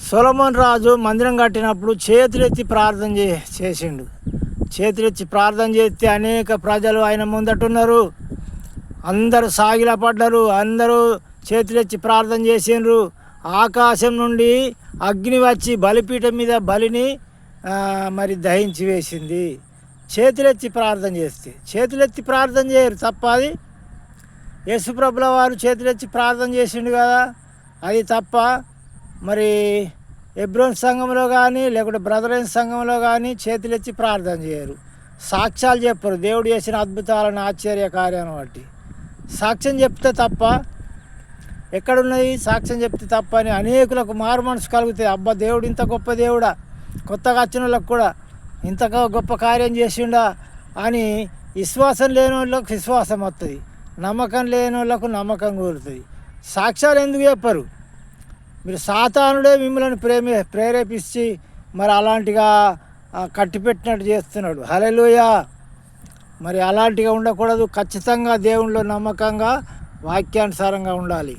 సొలొమోన్ రాజు మందిరం కట్టినప్పుడు చేతులెత్తి ప్రార్థన చేసిండు. చేతులెత్తి ప్రార్థన చేస్తే అనేక ప్రజలు ఆయన ముందటున్నారు. అందరూ సాగిల పడ్డారు. అందరూ చేతులెత్తి ప్రార్థన చేసిండ్రు. ఆకాశం నుండి అగ్ని వచ్చి బలిపీఠం మీద బలిని మరి దహించి వేసింది. చేతులెత్తి ప్రార్థన చేస్తే. చేతులెత్తి ప్రార్థన చేయరు తప్ప. అది యేసుప్రభుల వారు చేతులెత్తి ప్రార్థన చేసిండు కదా, అది తప్ప. మరి ఎబ్రోన్ సంఘంలో కానీ లేకుంటే బ్రదరైన్ సంఘంలో కానీ చేతులెత్తి ప్రార్థన చేయరు. సాక్ష్యాలు చెప్పరు దేవుడు చేసిన అద్భుతాలను, ఆశ్చర్య కార్యాలను బట్టి. సాక్ష్యం చెప్తే తప్ప. ఎక్కడున్నది సాక్ష్యం చెప్తే తప్ప అని అనేకులకు మారు మనసు కలుగుతాయి. అబ్బా, దేవుడు ఇంత గొప్ప దేవుడా, కొత్తగా వచ్చిన వాళ్ళకు కూడా ఇంత గొప్ప కార్యం చేసిండా అని విశ్వాసం లేని వాళ్ళకు విశ్వాసం వస్తుంది, నమ్మకం లేని వాళ్ళకు నమ్మకం కూరుతుంది. సాక్ష్యాలు ఎందుకు చెప్పరు? మీరు సాతానుడే మిమ్మల్ని ప్రేరేపించి మరి అలాంటిగా కట్టిపెట్టినట్టు చేస్తున్నాడు. హల్లెలూయా. మరి అలాంటిగా ఉండకూడదు. ఖచ్చితంగా దేవునిలో నమ్మకంగా వాక్యానుసారంగా ఉండాలి.